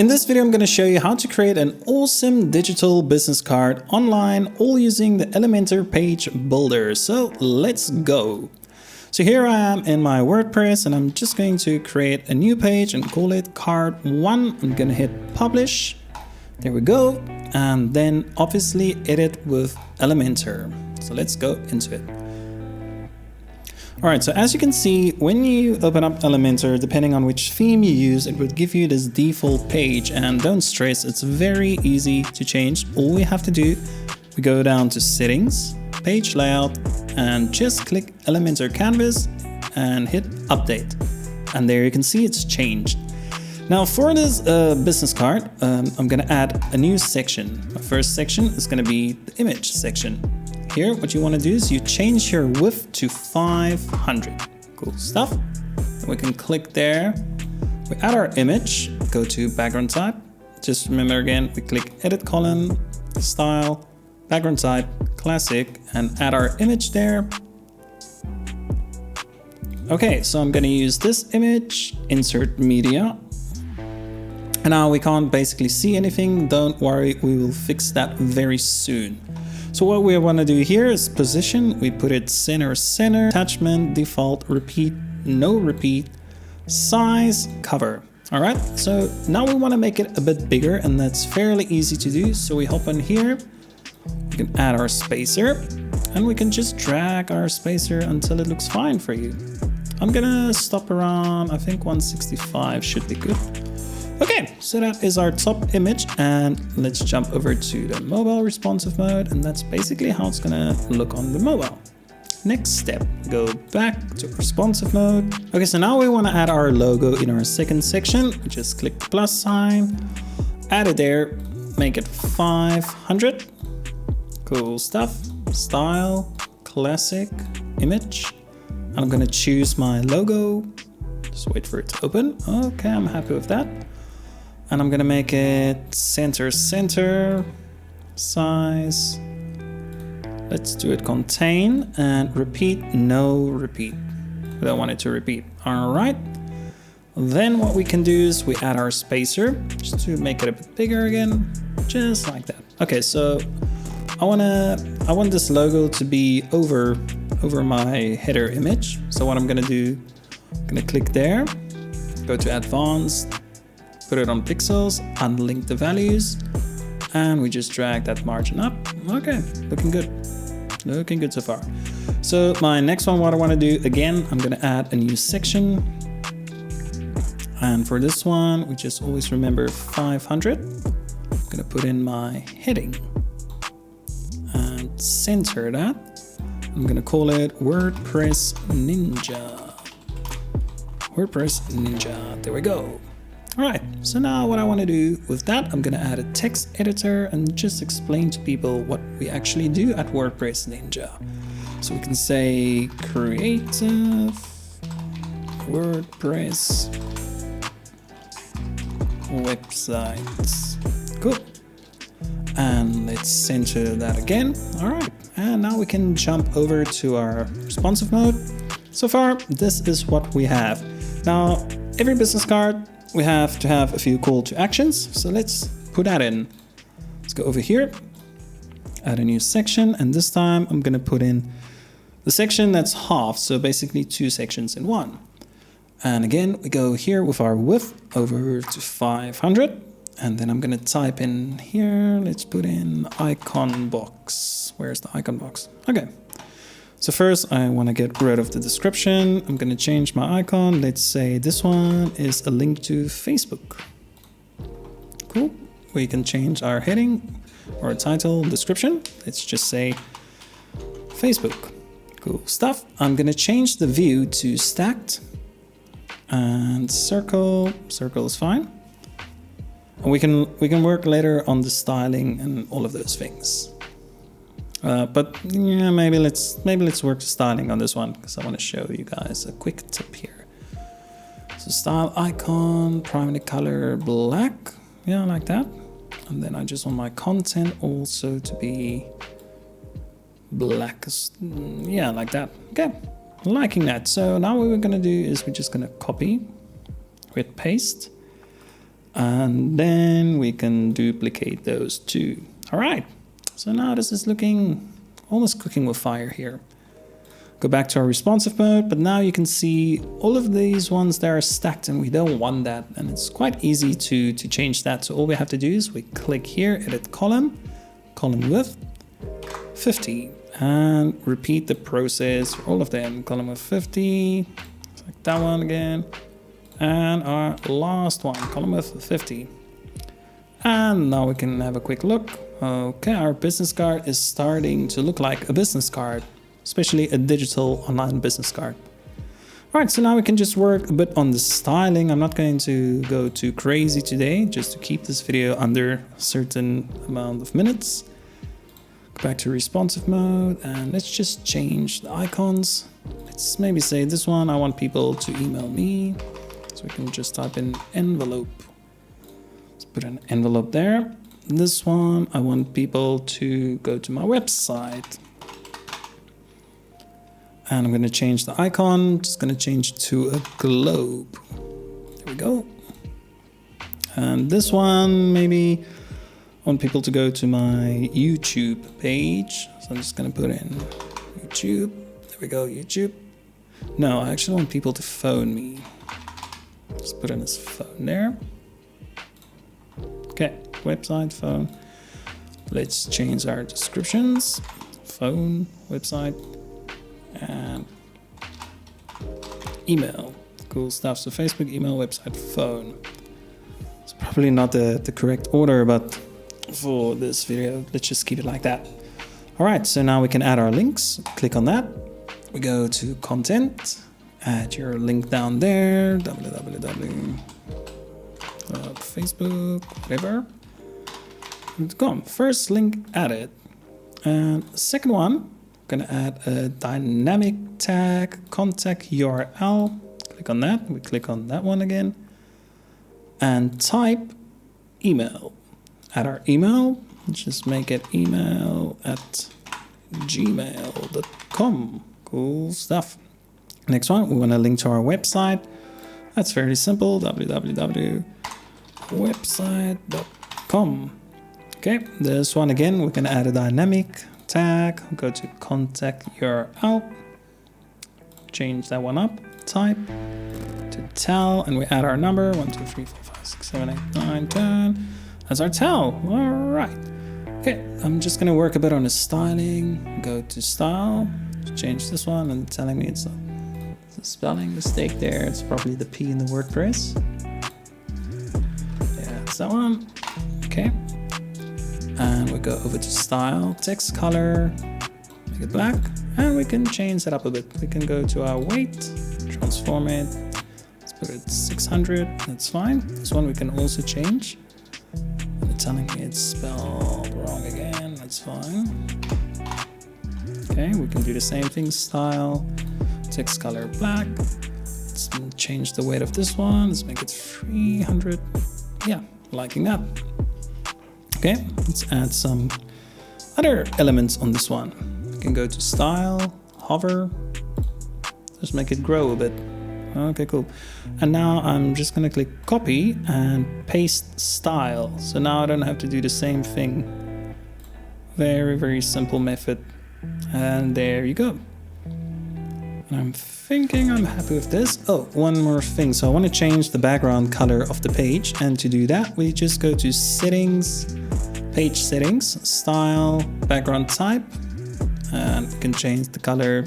In this video, I'm going to show you how to create an awesome digital business card online, all using the Elementor page builder. So let's go. So here I am in my WordPress and I'm just going to create a new page and call it card 1. I'm going to hit publish. There we go. And then obviously edit with Elementor. So let's go into it. All right, so as you can see, when you open up Elementor, depending on which theme you use, it would give you this default page, and don't stress, it's very easy to change. All we have to do, we go down to settings, page layout, and just click Elementor canvas and hit update. And there you can see it's changed. Now for this business card, I'm gonna add a new section. My first section is gonna be the image section. Here, what you want to do is you change your width to 500. Cool stuff. We can click there. We add our image, go to background type. Just remember again, we click edit column, style, background type, classic, and add our image there. Okay, so I'm going to use this image, insert media. And now we can't basically see anything. Don't worry, we will fix that very soon. So what we want to do here is position. We put it center, attachment, default, repeat, no repeat, size, cover. All right. So now we want to make it a bit bigger, and that's fairly easy to do. So we hop in here. We can add our spacer and we can just drag our spacer until it looks fine for you. I'm going to stop around, I think 165 should be good. Okay, so that is our top image, and let's jump over to the mobile responsive mode, and that's basically how it's gonna look on the mobile. Next step, go back to responsive mode. Okay, so now we wanna add our logo in our second section. Just click the plus sign, add it there, make it 500. Cool stuff, style, classic, image. And I'm gonna choose my logo. Just wait for it to open. Okay, I'm happy with that. And I'm gonna make it center, size. Let's do it contain and repeat, no repeat. We don't want it to repeat. All right. Then what we can do is we add our spacer just to make it a bit bigger again, just like that. Okay, so I want this logo to be over my header image. So what I'm gonna do, I'm gonna click there, go to advanced, put it on pixels, unlink the values, and we just drag that margin up. Okay, looking good so far. So my next one, what I want to do again, I'm going to add a new section, and for this one we just always remember 500. I'm going to put in my heading and center that. I'm going to call it WordPress Ninja. WordPress Ninja, there we go. All right, so now what I want to do with that, I'm going to add a text editor and just explain to people what we actually do at WordPress Ninja. So we can say creative WordPress websites. Cool. And let's center that again. All right, and now we can jump over to our responsive mode. So far, this is what we have. Now, every business card, we have to have a few call to actions. So let's put that in. Let's go over here, add a new section. And this time I'm going to put in the section that's half. So basically 2 sections in one. And again, we go here with our width over to 500. And then I'm going to type in here. Let's put in icon box. Where's the icon box? Okay. So first I want to get rid of the description. I'm going to change my icon. Let's say this one is a link to Facebook. Cool. We can change our heading or title description. Let's just say Facebook. Cool stuff. I'm going to change the view to stacked and circle. Circle is fine. And we can work later on the styling and all of those things. But yeah, maybe let's work the styling on this one because I want to show you guys a quick tip here. So style icon, primary color black, yeah, like that. And then I just want my content also to be black, yeah, like that. Okay, liking that. So now what we're gonna do is we're just gonna copy, hit paste, And then we can duplicate those two. All right, so now this is looking almost cooking with fire here. Go back to our responsive mode, but now you can see all of these ones that are stacked and we don't want that. And it's quite easy to change that. So all we have to do is we click here, edit column, column width, 50, and repeat the process for all of them. Column width 50, select that one again. And our last one, column width 50. And now we can have a quick look. Okay, our business card is starting to look like a business card, especially a digital online business card. All right, so now we can just work a bit on the styling. I'm not going to go too crazy today, just to keep this video under a certain amount of minutes. Go back to responsive mode and let's just change the icons. Let's maybe say this one, I want people to email me. So we can just type in envelope. Let's put an envelope there. This one, I want people to go to my website. And I'm going to change the icon, just going to change it to a globe. There we go. And this one, maybe I want people to go to my YouTube page. So I'm just going to put in YouTube. There we go, YouTube. No, I actually want people to phone me. Just put in his phone there. Okay, website, phone. Let's change our descriptions. Phone, website. And email. Cool stuff. So Facebook, email, website, phone. It's probably not the correct order, but for this video, let's just keep it like that. All right, so now we can add our links. Click on that. We go to content, add your link down there, Facebook, whatever. And first link added. And second one, gonna add a dynamic tag, contact URL. Click on that. We click on that one again. And type email. Add our email. Just make it email@gmail.com. Cool stuff. Next one, we want to link to our website. That's very simple. www.website.com. Okay, this one again, we can add a dynamic tag, go to contact URL, change that one up, type to tell, and we add our number 1, 2, 3, 4, 5, 6, 7, 8, 9, 10. That's our tell. All right. Okay, I'm just gonna work a bit on the styling. Go to style, change this one, and telling me it's a spelling mistake there. It's probably the P in the WordPress. Yeah, it's that one. Okay. And we go over to style, text color, make it black, and we can change that up a bit. We can go to our weight, transform it. Let's put it 600, that's fine. This one we can also change. And it's telling me it's spelled wrong again, that's fine. Okay, we can do the same thing, style, text color black. Let's change the weight of this one. Let's make it 300. Yeah, liking that. Okay, let's add some other elements on this one. We can go to style, hover, just make it grow a bit. Okay, cool. And now I'm just gonna click copy and paste style. So now I don't have to do the same thing. Very, very simple method. And there you go. And I'm thinking I'm happy with this. Oh, one more thing. So I want to change the background color of the page. And to do that, we just go to settings, page settings, style, background type, and we can change the color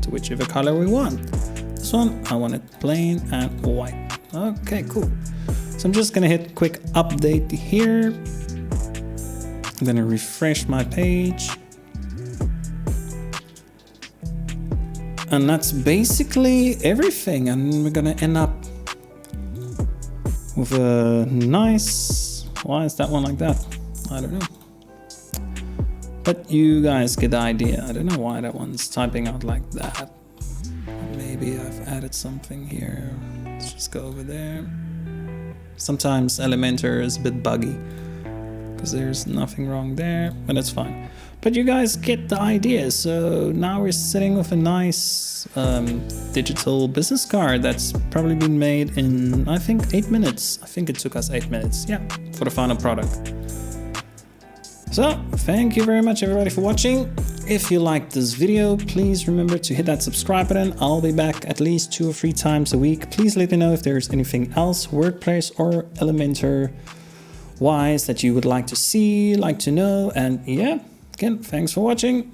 to whichever color we want. This one, I want it plain and white. Okay, cool. So I'm just gonna hit quick update here. I'm gonna refresh my page. And that's basically everything. And we're gonna end up with a nice, why is that one like that? I don't know. But you guys get the idea. I don't know why that one's typing out like that. Maybe I've added something here. Let's just go over there. Sometimes Elementor is a bit buggy because there's nothing wrong there, but it's fine. But you guys get the idea. So now we're sitting with a nice digital business card that's probably been made in, I think, 8 minutes. I think it took us 8 minutes, yeah, for the final product. So thank you very much everybody for watching. If you liked this video, please remember to hit that subscribe button. I'll be back at least 2 or 3 times a week. Please let me know if there's anything else WordPress or Elementor wise that you would like to see, like to know. And yeah, again, thanks for watching.